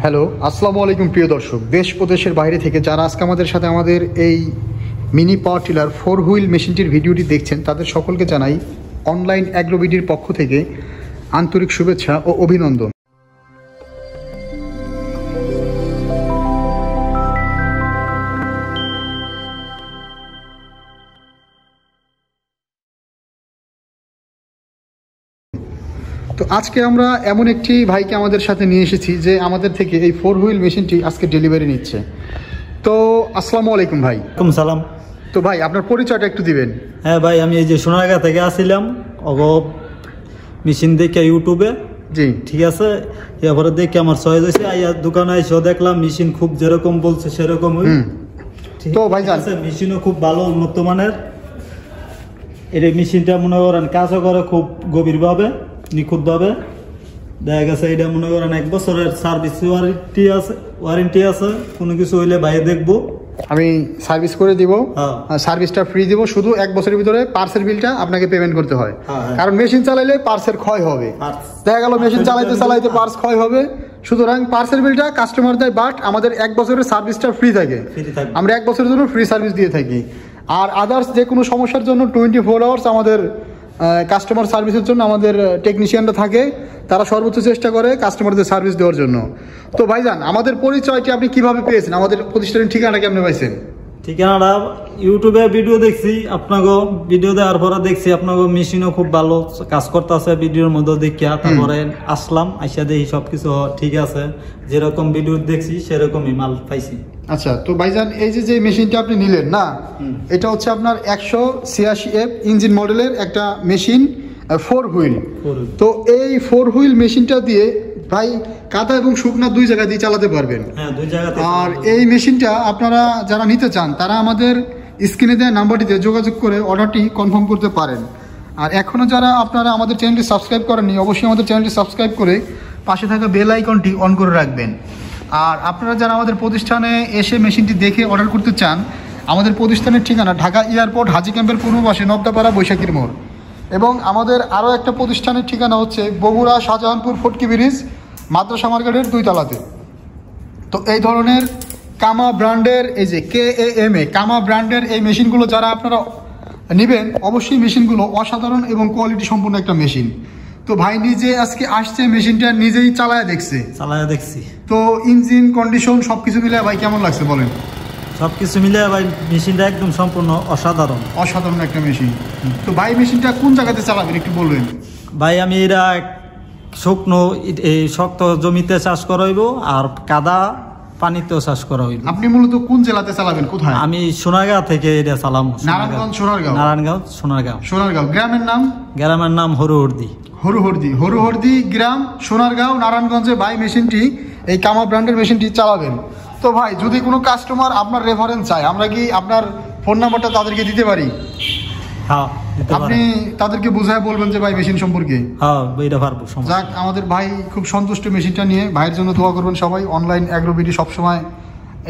Hello, আসসালামু আলাইকুম প্রিয় দর্শক। দেশ ও দেশের বাইরে থেকে যারা আজকে আমাদের সাথে আমাদের এই মিনি পাওয়ার টিলার 4 হুইল মেশিনটির ভিডিওটি দেখছেন, তাদের সকলকে জানাই অনলাইন অ্যাগ্রোবিডির পক্ষ থেকে আন্তরিক শুভেচ্ছা ও অভিনন্দন। তো আজকে আমরা এমন একটি ভাইকে আমাদের সাথে নিয়ে এসেছি যে আমাদের থেকে এই 4 হুইল মেশিনটি আজকে ডেলিভারি নিচ্ছে। তো আসসালামু আলাইকুম ভাই। ওয়ালাইকুম সালাম। তো ভাই আপনার পরিচয়টা একটু দিবেন। হ্যাঁ ভাই, আমি এই যে সোনারগাঁ থেকে আসছিলাম মেশিন দেখে ইউটিউবে। জি ঠিক আছে, এরপরে দেখে আমার চয়েস হয়েছে, দোকানে এসে দেখলাম মেশিন খুব যেরকম বলছে সেরকমই। তো ভাই জানেন মেশিনও খুব ভালো উন্নত মানের। এই মেশিনটা মনে করেন কাজও করে খুব গভীরভাবে, নিখুঁতভাবে। দেখা গেছে এটা মনে করেন 1 বছরের সার্ভিস ওয়ারেন্টি আছে। কোনো কিছু হইলে বাইরে দেখবো, আমি সার্ভিস করে দিব, সার্ভিসটা ফ্রি দিব। শুধু 1 বছরের ভিতরে পার্সের বিলটা আপনাকে পেমেন্ট করতে হয়, কারণ মেশিন চালাইলে পার্সের ক্ষয় হবে। দেখা গেল মেশিন চালাইতে পার্স ক্ষয় হবে, সুতরাং পার্সের বিলটা কাস্টমার দেয়, বাট আমাদের 1 বছরের সার্ভিসটা ফ্রি থাকে। আমরা 1 বছরের জন্য ফ্রি সার্ভিস দিয়ে থাকি। আর আদার্স যে কোনো সমস্যার জন্য 24 আওয়ার্স আমাদের কাস্টমার সার্ভিসের জন্য আমাদের টেকনিশিয়ানরা থাকে, তারা সর্বোচ্চ চেষ্টা করে কাস্টমারদের সার্ভিস দেওয়ার জন্য। তো ভাইজান, আমাদের পরিচয়টি আপনি কিভাবে পেয়েছেন? আমাদের প্রতিষ্ঠানের ঠিকানাটা কেমনে পাইছেন? ঠিকানাটা ইউটিউবে ভিডিও দেখছি, আপনাকে ভিডিও দেওয়ার পরে দেখছি আপনাকে মেশিনও খুব ভালো কাজ করতেছে ভিডিওর মধ্যে দেখিয়া। তারপরে আসলাম, আইসা দেখি সবকিছু ঠিক আছে, যেরকম ভিডিও দেখছি সেরকমই মাল পাইছি। আচ্ছা, তো ভাইজান এই যে মেশিনটা আপনি নিলেন না, এটা হচ্ছে আপনার 186F ইঞ্জিন মডেলের একটা মেশিন, 4 হুইল। তো এই 4 হুইল মেশিনটা দিয়ে ভাই কাদা এবং শুকনা 2 জায়গা দিয়ে চালাতে পারবেন। আর এই মেশিনটা আপনারা যারা নিতে চান তারা আমাদের স্ক্রিনে দেওয়া নাম্বারটিতে যোগাযোগ করে অর্ডারটি কনফার্ম করতে পারেন। আর এখনও যারা আপনারা আমাদের চ্যানেলটি সাবস্ক্রাইব করেননি, অবশ্যই আমাদের চ্যানেলটি সাবস্ক্রাইব করে পাশে থাকা বেল আইকনটি অন করে রাখবেন। আর আপনারা যারা আমাদের প্রতিষ্ঠানে এসে মেশিনটি দেখে অর্ডার করতে চান, আমাদের প্রতিষ্ঠানের ঠিকানা ঢাকা এয়ারপোর্ট হাজি ক্যাম্পের পূর্ব পাশে নবদাপাড়া বৈশাখীর মোড়। এবং আমাদের আরও একটা প্রতিষ্ঠানের ঠিকানা হচ্ছে বগুড়া শাহজাহানপুর ফটকি ব্রিজ মাদ্রাসা মার্কেটের 2 তলাতে। তো এই ধরনের কামা ব্র্যান্ডের এই যে KAMA কামা ব্র্যান্ডের এই মেশিনগুলো যারা আপনারা নেবেন, অবশ্যই মেশিনগুলো অসাধারণ এবং কোয়ালিটি সম্পূর্ণ একটা মেশিন। তো ভাই নিজে আজকে আসছে, মেশিনটা নিজেই চালায় দেখছি। তো ইঞ্জিন কন্ডিশন সবকিছু মিলে ভাই কেমন লাগছে বলেন? সবকিছু মিলে ভাই মেশিনটা একদম সম্পূর্ণ অসাধারণ একটা মেশিন। তো ভাই মেশিনটা কোন জায়গাতে চালাবেন একটু বলবেন? ভাই আমি এরা শুকনো শক্ত জমিতে চাষ করাইব, আর কাদা পানিতেও চাষ করা হইব। আপনি মূলত কোন জেলাতে চালাবেন? কোথায়? আমি সোনারগাঁ থেকে এটা চালাম। নারায়ণগঞ্জ সোনারগাঁও। গ্রামের নাম হরুহরদি গ্রাম, সোনারগাঁও, নারায়ণগঞ্জে ভাই মেশিনটি এই কামা ব্র্যান্ডের মেশিনটি চালাবেন। তো ভাই যদি কোনো কাস্টমার আপনার রেফারেন্স চায়, আমরা কি আপনার ফোন নাম্বারটা তাদেরকে দিতে পারি? হ্যাঁ, আপনি তাদেরকে বুঝায় বলবেন যে ভাই মেশিন সম্পর্কে। হ্যাঁ, এটা পারবো। যাক, আমাদের ভাই খুব সন্তুষ্ট মেশিনটা নিয়ে। ভাইয়ের জন্য দোয়া করবেন সবাই। অনলাইন অ্যাগ্রোবিডি সবসময়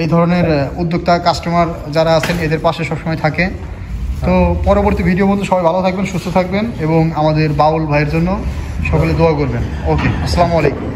এই ধরনের উদ্যোক্তা কাস্টমার যারা আছেন এদের পাশে সবসময় থাকে। তো পরবর্তী ভিডিও বলতে সবাই ভালো থাকবেন, সুস্থ থাকবেন এবং আমাদের বাউল ভাইয়ের জন্য সকলে দোয়া করবেন। ওকে, আসসালামু আলাইকুম।